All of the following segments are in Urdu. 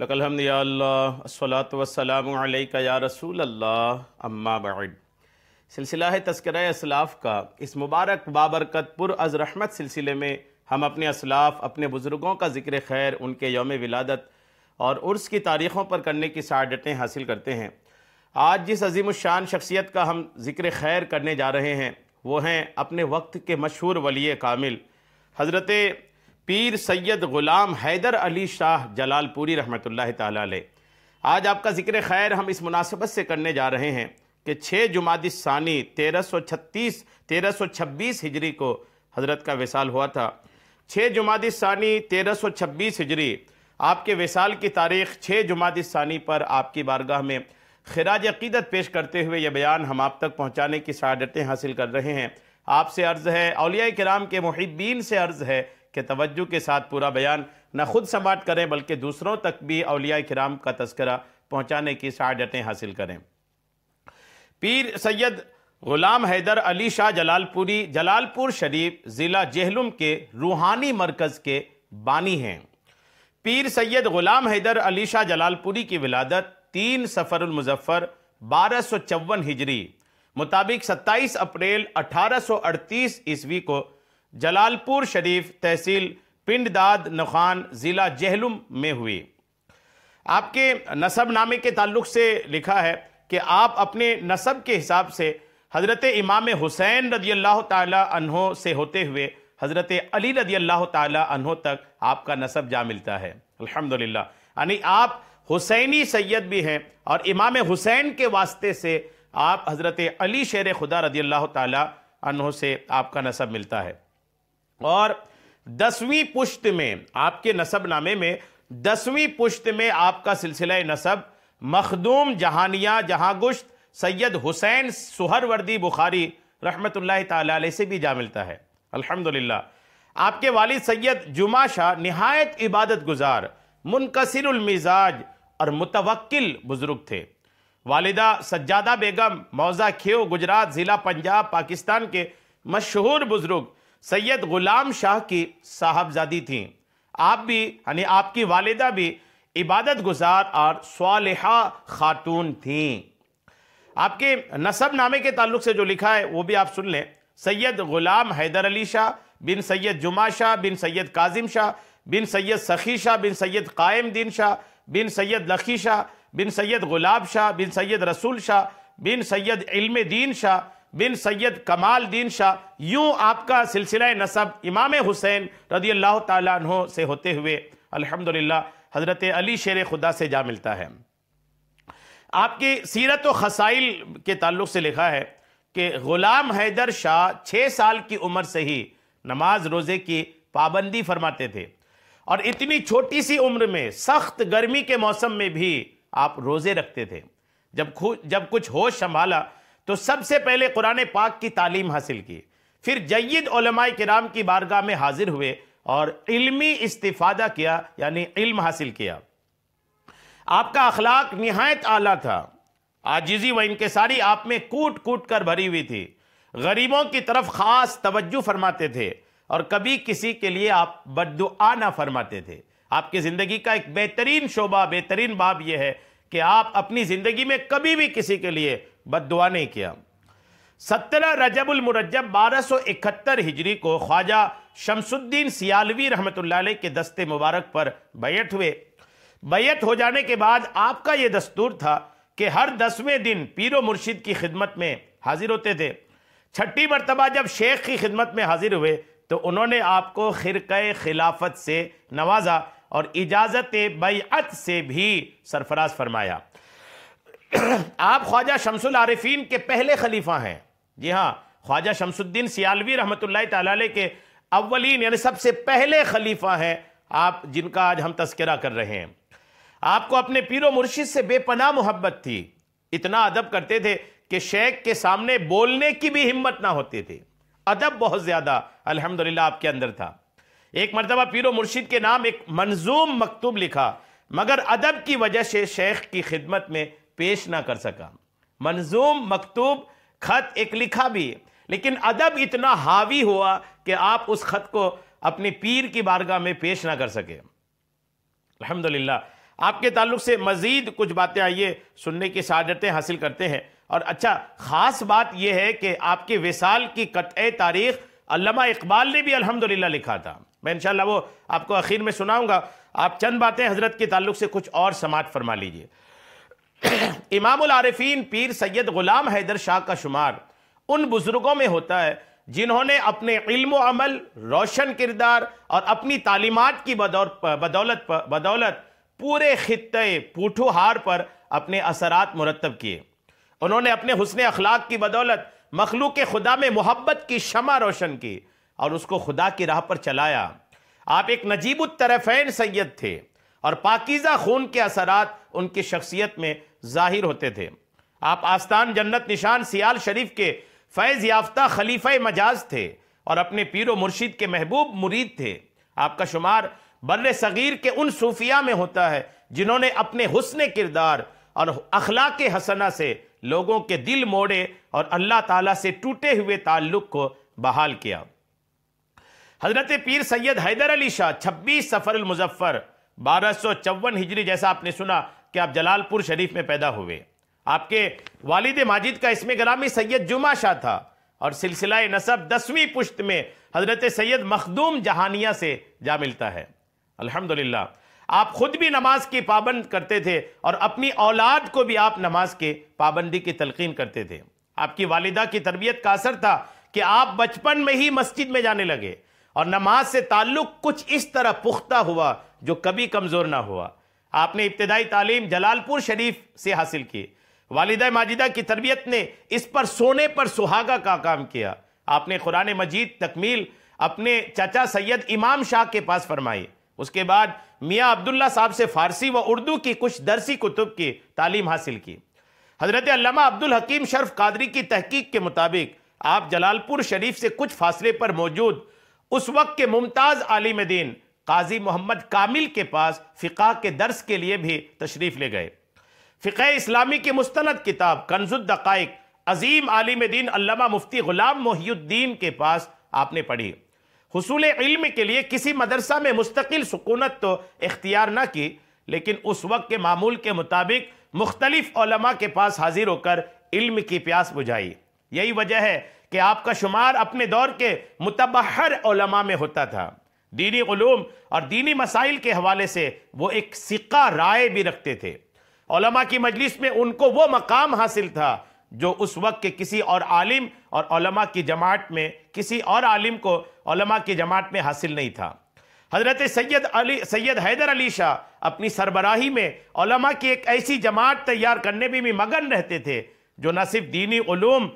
لک الحمد یا اللہ الصلاۃ والسلام علیک یا رسول اللہ اما بعد۔ سلسلہ تذکرہ اسلاف کا اس مبارک بابرکت پر از رحمت سلسلے میں ہم اپنے اسلاف، اپنے بزرگوں کا ذکر خیر، ان کے یوم ولادت اور عرس کی تاریخوں پر کرنے کی سعادتیں حاصل کرتے ہیں۔ آج جس عظیم الشان شخصیت کا ہم ذکر خیر کرنے جا رہے ہیں وہ ہیں اپنے وقت کے مشہور ولی کامل حضرت پیر سید غلام حیدر علی شاہ جلال پوری رحمۃ اللہ تعالیٰ علیہ۔ آج آپ کا ذکر خیر ہم اس مناسبت سے کرنے جا رہے ہیں کہ 6 جمادی الثانی 1326 ہجری کو حضرت کا وصال ہوا تھا۔ 6 جمادی الثانی 1326 ہجری آپ کے وصال کی تاریخ 6 جمادی الثانی پر آپ کی بارگاہ میں خراج عقیدت پیش کرتے ہوئے یہ بیان ہم آپ تک پہنچانے کی سعادتیں حاصل کر رہے ہیں۔ آپ سے عرض ہے، اولیاء کرام کے محبین سے عرض ہے کہ توجہ کے ساتھ پورا بیان نہ خود سماعت کریں بلکہ دوسروں تک بھی اولیاء کرام کا تذکرہ پہنچانے کی سعادتیں حاصل کریں۔ پیر سید غلام حیدر علی شاہ جلال پوری جلال پور شریف ضلع جہلم کے روحانی مرکز کے بانی ہیں۔ پیر سید غلام حیدر علی شاہ جلال پوری کی ولادت 3 صفر المظفر 1254 ہجری مطابق 27 اپریل 1838 عیسوی کو جلال پور شریف تحصیل پنڈ داد نخان ضلع جہلم میں ہوئی۔ آپ کے نسب نامے کے تعلق سے لکھا ہے کہ آپ اپنے نسب کے حساب سے حضرت امام حسین رضی اللہ تعالی عنہ سے ہوتے ہوئے حضرت علی رضی اللہ تعالی عنہ تک آپ کا نسب جا ملتا ہے۔ الحمدللہ، یعنی آپ حسینی سید بھی ہیں اور امام حسین کے واسطے سے آپ حضرت علی شیر خدا رضی اللہ تعالی عنہ سے آپ کا نسب ملتا ہے۔ اور 10ویں پشت میں آپ کے نسب نامے میں 10ویں پشت میں آپ کا سلسلہ نسب مخدوم جہانیہ جہاں گشت سید حسین سہروردی بخاری رحمت اللہ تعالی علیہ سے بھی جا ملتا ہے۔ الحمدللہ، آپ کے والد سید جمعہ شاہ نہایت عبادت گزار، منکسر المزاج اور متوکل بزرگ تھے۔ والدہ سجادہ بیگم موضع کھیو گجرات ضلع پنجاب پاکستان کے مشہور بزرگ سید غلام شاہ کی صاحبزادی تھیں۔ آپ بھی یعنی آپ کی والدہ بھی عبادت گزار اور صالحہ خاتون تھیں۔ آپ کے نسب نامے کے تعلق سے جو لکھا ہے وہ بھی آپ سن لیں۔ سید غلام حیدر علی شاہ بن سید جمعہ شاہ بن سید کاظم شاہ بن سید سخی شاہ بن سید قائم دین شاہ بن سید لخی شاہ بن سید غلاب شاہ بن سید رسول شاہ بن سید علم دین شاہ بن سید کمال دین شاہ، یوں آپ کا سلسلہ نسب امام حسین رضی اللہ تعالیٰ عنہ سے ہوتے ہوئے الحمدللہ حضرت علی شیر خدا سے جا ملتا ہے۔ آپ کی سیرت و خصائل کے تعلق سے لکھا ہے کہ غلام حیدر شاہ 6 سال کی عمر سے ہی نماز روزے کی پابندی فرماتے تھے، اور اتنی چھوٹی سی عمر میں سخت گرمی کے موسم میں بھی آپ روزے رکھتے تھے۔ جب کچھ ہوش سنبھالا تو سب سے پہلے قرآن پاک کی تعلیم حاصل کی، پھر جید علماء کرام کی بارگاہ میں حاضر ہوئے اور علمی استفادہ کیا، یعنی علم حاصل کیا۔ آپ کا اخلاق نہایت اعلیٰ تھا، عاجزی و انکساری آپ میں کوٹ کوٹ کر بھری ہوئی تھی، غریبوں کی طرف خاص توجہ فرماتے تھے اور کبھی کسی کے لیے آپ بد دعا نہ فرماتے تھے۔ آپ کی زندگی کا ایک بہترین شعبہ، بہترین باب یہ ہے کہ آپ اپنی زندگی میں کبھی بھی کسی کے لیے بد دعا نہیں کیا۔ 17 رجب المرجب 1271 ہجری کو خواجہ شمس الدین سیالوی رحمت اللہ علیہ کے دست مبارک پر بیعت ہوئے۔ بیعت ہو جانے کے بعد آپ کا یہ دستور تھا کہ ہر 10ویں دن پیر و مرشد کی خدمت میں حاضر ہوتے تھے۔ 6ٹھی مرتبہ جب شیخ کی خدمت میں حاضر ہوئے تو انہوں نے آپ کو خرقہ خلافت سے نوازا اور اجازت بیعت سے بھی سرفراز فرمایا۔ آپ خواجہ شمس العارفین کے پہلے خلیفہ ہیں۔ جی ہاں، خواجہ شمس الدین سیالوی رحمت اللہ تعالیٰ علیہ کے اولین یعنی سب سے پہلے خلیفہ ہیں آپ، جن کا آج ہم تذکرہ کر رہے ہیں۔ آپ کو اپنے پیر و مرشد سے بے پناہ محبت تھی، اتنا ادب کرتے تھے کہ شیخ کے سامنے بولنے کی بھی ہمت نہ ہوتی تھی۔ ادب بہت زیادہ الحمدللہ آپ کے اندر تھا۔ ایک مرتبہ پیر و مرشد کے نام ایک منظوم مکتوب لکھا، مگر ادب کی وجہ سے شیخ کی خدمت میں پیش نہ کر سکا۔ منظوم مکتوب خط ایک لکھا بھی، لیکن ادب اتنا حاوی ہوا کہ آپ اس خط کو اپنے پیر کی بارگاہ میں پیش نہ کر سکے۔ الحمدللہ آپ کے تعلق سے مزید کچھ باتیں آئیے سننے کی سعادتیں حاصل کرتے ہیں۔ اور اچھا خاص بات یہ ہے کہ آپ کے وصال کی قطع تاریخ علامہ اقبال نے بھی الحمدللہ لکھا تھا، میں انشاءاللہ وہ آپ کو اخیر میں سناؤں گا۔ آپ چند باتیں حضرت کے تعلق سے کچھ اور سماعت فرما لیجئے۔ امام العارفین پیر سید غلام حیدر شاہ کا شمار ان بزرگوں میں ہوتا ہے جنہوں نے اپنے علم و عمل، روشن کردار اور اپنی تعلیمات کی بدولت پورے خطے پوٹھوہار پر اپنے اثرات مرتب کیے۔ انہوں نے اپنے حسن اخلاق کی بدولت مخلوق خدا میں محبت کی شمع روشن کی اور اس کو خدا کی راہ پر چلایا۔ آپ ایک نجیب الطرفین سید تھے اور پاکیزہ خون کے اثرات ان کی شخصیت میں ظاہر ہوتے تھے۔ آپ آستان جنت نشان سیال شریف کے فیض یافتہ خلیفہ مجاز تھے اور اپنے پیر و مرشد کے محبوب مرید تھے۔ آپ کا شمار بر صغیر کے ان صوفیاء میں ہوتا ہے جنہوں نے اپنے حسن کردار اور اخلاق حسنہ سے لوگوں کے دل موڑے اور اللہ تعالیٰ سے ٹوٹے ہوئے تعلق کو بحال کیا۔ حضرت پیر سید حیدر علی شاہ 26 صفر المظفر 1254 ہجری، جیسا آپ نے سنا کہ آپ جلال پور شریف میں پیدا ہوئے۔ آپ کے والد ماجد کا اسم گرامی سید جمعہ شاہ تھا اور سلسلہ نسب 10ویں پشت میں حضرت سید مخدوم جہانیہ سے جا ملتا ہے۔ الحمدللہ آپ خود بھی نماز کی پابند کرتے تھے اور اپنی اولاد کو بھی آپ نماز کے پابندی کی تلقین کرتے تھے۔ آپ کی والدہ کی تربیت کا اثر تھا کہ آپ بچپن میں ہی مسجد میں جانے لگے اور نماز سے تعلق کچھ اس طرح پختہ ہوا جو کبھی کمزور نہ ہوا۔ آپ نے ابتدائی تعلیم جلال پور شریف سے حاصل کی۔ والدہ ماجدہ کی تربیت نے اس پر سونے پر سہاگا کا کام کیا۔ آپ نے قرآن مجید تکمیل اپنے چچا سید امام شاہ کے پاس فرمائی۔ اس کے بعد میاں عبداللہ صاحب سے فارسی و اردو کی کچھ درسی کتب کی تعلیم حاصل کی۔ حضرت علامہ عبدالحکیم شرف قادری کی تحقیق کے مطابق آپ جلال پور شریف سے کچھ فاصلے پر موجود اس وقت کے ممتاز عالم دین قاضی محمد کامل کے پاس فقہ کے درس کے لیے بھی تشریف لے گئے۔ فقہ اسلامی کی مستند کتاب کنز الدقائق عظیم عالم دین علامہ مفتی غلام محی الدین کے پاس آپ نے پڑھی۔ حصول علم کے لیے کسی مدرسہ میں مستقل سکونت تو اختیار نہ کی، لیکن اس وقت کے معمول کے مطابق مختلف علماء کے پاس حاضر ہو کر علم کی پیاس بجھائی۔ یہی وجہ ہے کہ آپ کا شمار اپنے دور کے متبحر علماء میں ہوتا تھا۔ دینی علوم اور دینی مسائل کے حوالے سے وہ ایک ثقہ رائے بھی رکھتے تھے۔ علماء کی مجلس میں ان کو وہ مقام حاصل تھا جو اس وقت کے کسی اور عالم اور علماء کی جماعت میں کسی اور عالم کو علماء کی جماعت میں حاصل نہیں تھا۔ حضرت سید حیدر علی شاہ اپنی سربراہی میں علماء کی ایک ایسی جماعت تیار کرنے میں بھی مگن رہتے تھے جو نہ صرف دینی علوم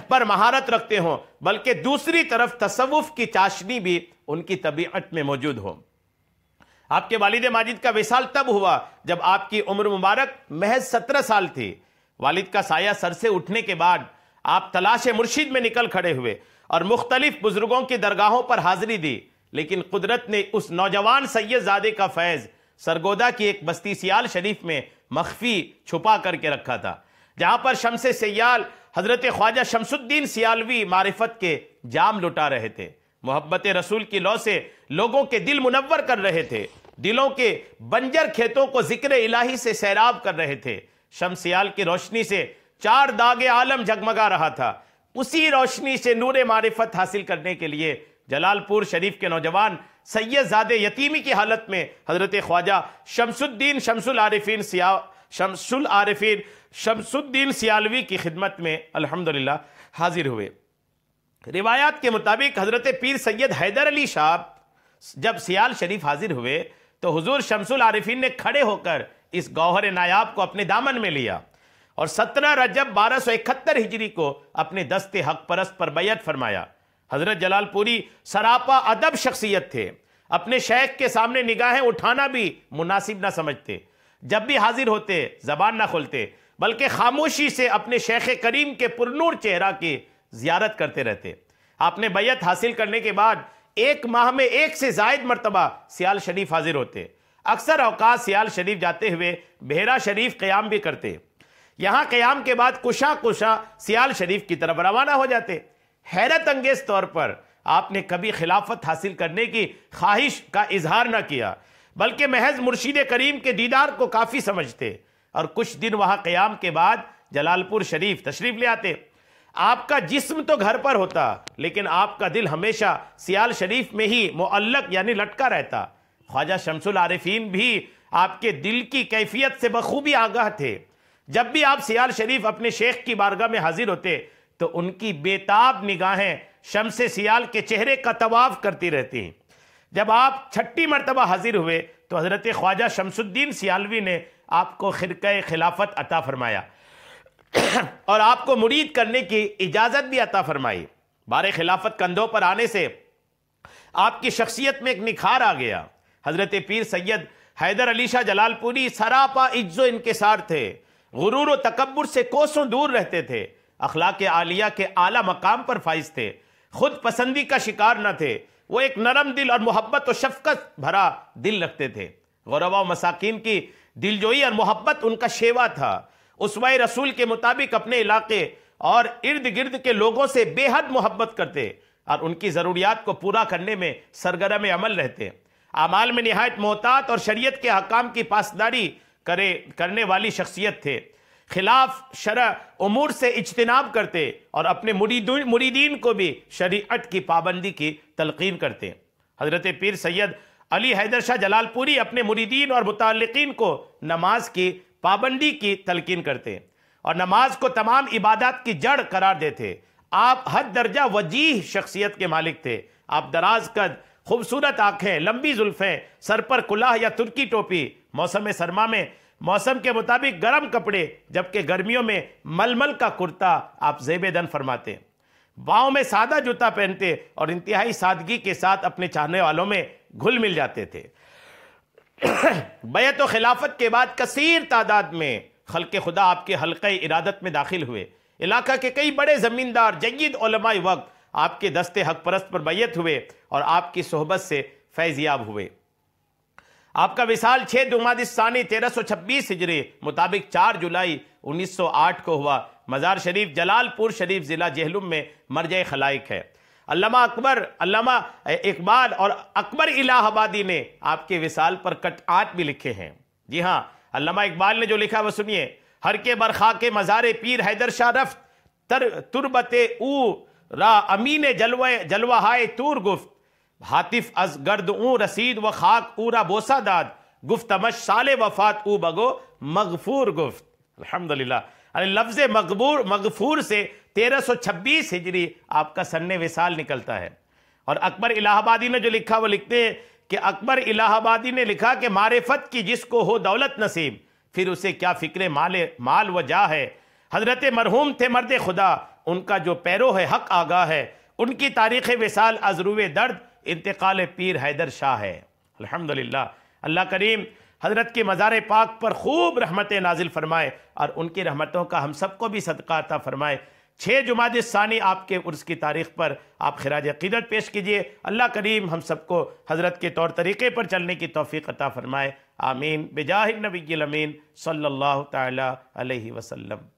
پر مہارت رکھتے ہوں بلکہ دوسری طرف تصوف کی چاشنی بھی ان کی طبیعت میں موجود ہو۔ آپ کے والد ماجد کا وصال تب ہوا جب آپ کی عمر مبارک محض 17 سال تھی۔ والد کا سایہ سر سے اٹھنے کے بعد آپ تلاش مرشد میں نکل کھڑے ہوئے اور مختلف بزرگوں کی درگاہوں پر حاضری دی، لیکن قدرت نے اس نوجوان سید زادے کا فیض سرگودا کی ایک بستی سیال شریف میں مخفی چھپا کر کے رکھا تھا، جہاں پر شمس سیال حضرت خواجہ شمس الدین سیالوی معرفت کے جام لٹا رہے تھے، محبت رسول کی لو سے لوگوں کے دل منور کر رہے تھے، دلوں کے بنجر کھیتوں کو ذکر الہی سے سیراب کر رہے تھے۔ شمس سیال کی روشنی سے 4 داغ عالم جگمگا رہا تھا۔ اسی روشنی سے نور معرفت حاصل کرنے کے لیے جلال پور شریف کے نوجوان سید زادے یتیمی کی حالت میں حضرت خواجہ شمس الدین شمس الدین سیالوی کی خدمت میں الحمدللہ حاضر ہوئے۔ روایات کے مطابق حضرت پیر سید حیدر علی شاہ جب سیال شریف حاضر ہوئے تو حضور شمس العارفین نے کھڑے ہو کر اس گوہر نایاب کو اپنے دامن میں لیا اور 17 رجب 1271 ہجری کو اپنے دست حق پرست پر بیعت فرمایا۔ حضرت جلال پوری سراپا ادب شخصیت تھے، اپنے شیخ کے سامنے نگاہیں اٹھانا بھی مناسب نہ سمجھتے، جب بھی حاضر ہوتے زبان نہ کھولتے بلکہ خاموشی سے اپنے شیخ کریم کے پرنور چہرہ کی زیارت کرتے رہتے۔ آپ نے بیعت حاصل کرنے کے بعد 1 ماہ میں 1 سے زائد مرتبہ سیال شریف حاضر ہوتے، اکثر اوقات سیال شریف جاتے ہوئے بحیرہ شریف قیام بھی کرتے، یہاں قیام کے بعد کشاں سیال شریف کی طرف روانہ ہو جاتے۔ حیرت انگیز طور پر آپ نے کبھی خلافت حاصل کرنے کی خواہش کا اظہار نہ کیا، بلکہ محض مرشد کریم کے دیدار کو کافی سمجھتے، اور کچھ دن وہاں قیام کے بعد جلال پور شریف تشریف لے آتے۔ آپ کا جسم تو گھر پر ہوتا، لیکن آپ کا دل ہمیشہ سیال شریف میں ہی معلق یعنی لٹکا رہتا۔ خواجہ شمس العارفین بھی آپ کے دل کی کیفیت سے بخوبی آگاہ تھے۔ جب بھی آپ سیال شریف اپنے شیخ کی بارگاہ میں حاضر ہوتے تو ان کی بیتاب نگاہیں شمس سیال کے چہرے کا طواف کرتی رہتی۔ جب آپ چھٹی مرتبہ حاضر ہوئے تو حضرت خواجہ شمس الدین سیالوی نے آپ کو خرقہ خلافت عطا فرمایا اور آپ کو مرید کرنے کی اجازت بھی عطا فرمائی۔ بار خلافت کندھوں پر آنے سے آپ کی شخصیت میں ایک نکھار آ گیا۔ حضرت پیر سید حیدر علی شاہ جلال پوری سراپا عجز و انکسار تھے، غرور و تکبر سے کوسوں دور رہتے تھے، اخلاق عالیہ کے اعلیٰ مقام پر فائز تھے، خود پسندی کا شکار نہ تھے، وہ ایک نرم دل اور محبت و شفقت بھرا دل رکھتے تھے۔ غربا و مساکین کی دلجوئی اور محبت ان کا شیوا تھا۔ اسوہ رسول کے مطابق اپنے علاقے اور ارد گرد کے لوگوں سے بے حد محبت کرتے اور ان کی ضروریات کو پورا کرنے میں سرگرم عمل رہتے۔ اعمال میں نہایت محتاط اور شریعت کے احکام کی پاسداری کرنے والی شخصیت تھے۔ خلاف شرع امور سے اجتناب کرتے اور اپنے مریدین کو بھی شریعت کی پابندی کی تلقین کرتے۔ حضرت پیر سید علی حیدر شاہ جلال پوری اپنے مریدین اور متعلقین کو نماز کی پابندی کی تلقین کرتے اور نماز کو تمام عبادات کی جڑ قرار دیتے۔ آپ حد درجہ وجیح شخصیت کے مالک تھے۔ آپ دراز قد، خوبصورت آنکھیں، لمبی زلفیں، سر پر کلاه یا ترکی ٹوپی، موسم سرما میں موسم کے مطابق گرم کپڑے، جبکہ گرمیوں میں ململ کا کرتا آپ زیب دن فرماتے۔ پاؤں میں سادہ جوتا پہنتے اور انتہائی سادگی کے ساتھ اپنے چاہنے والوں میں گھل مل جاتے تھے۔ بیعت و خلافت کے بعد کثیر تعداد میں خلق خدا آپ کے حلقہ ارادت میں داخل ہوئے۔ علاقہ کے کئی بڑے زمیندار جید علماء وقت آپ کے دست حق پرست پر بیعت ہوئے اور آپ کی صحبت سے فیض یاب ہوئے۔ آپ کا وصال 6 جمادی الثانی 1326 ہجری مطابق 4 جولائی 1908 کو ہوا۔ مزار شریف جلال پور شریف ضلع جہلم میں مرجع خلائق ہے۔ علامہ اقبال اور اکبر الہ آبادی نے آپ کے وصال پر قطعات بھی لکھے ہیں۔ جی ہاں، علامہ اقبال نے جو لکھا وہ سنیے۔ ہر کے برخاک مزار پیر حیدر شاہ رفت تربت او را امین جلوہ ہائے تور گفت، حاطف از گرد اون رسید و خاک او را بوسہ داد، گفتمش سال وفات او بگو مغفور گفت۔ الحمدللہ، لفظ مغفور سے 1326 ہجری آپ کا سن وصال نکلتا ہے۔ اور اکبر الہ آبادی نے جو لکھا وہ لکھتے ہیں کہ اکبر الہ آبادی نے لکھا کہ معرفت کی جس کو ہو دولت نصیب، پھر اسے کیا فکر مال و جاہ ہے۔ حضرت مرحوم تھے مرد خدا، ان کا جو پیرو ہے حق آگاہ ہے، ان کی تاریخ وصال از روئے درد انتقال پیر حیدر شاہ ہے۔ الحمدللہ، اللہ کریم حضرت کے مزار پاک پر خوب رحمت نازل فرمائے اور ان کی رحمتوں کا ہم سب کو بھی صدقہ عطا فرمائے۔ 6 جمادی الثانی آپ کے عرس کی تاریخ پر آپ خراج عقیدت پیش کیجئے۔ اللہ کریم ہم سب کو حضرت کے طور طریقے پر چلنے کی توفیق عطا فرمائے۔ آمین بجاہ النبی الامین صلی اللہ تعالی علیہ وسلم۔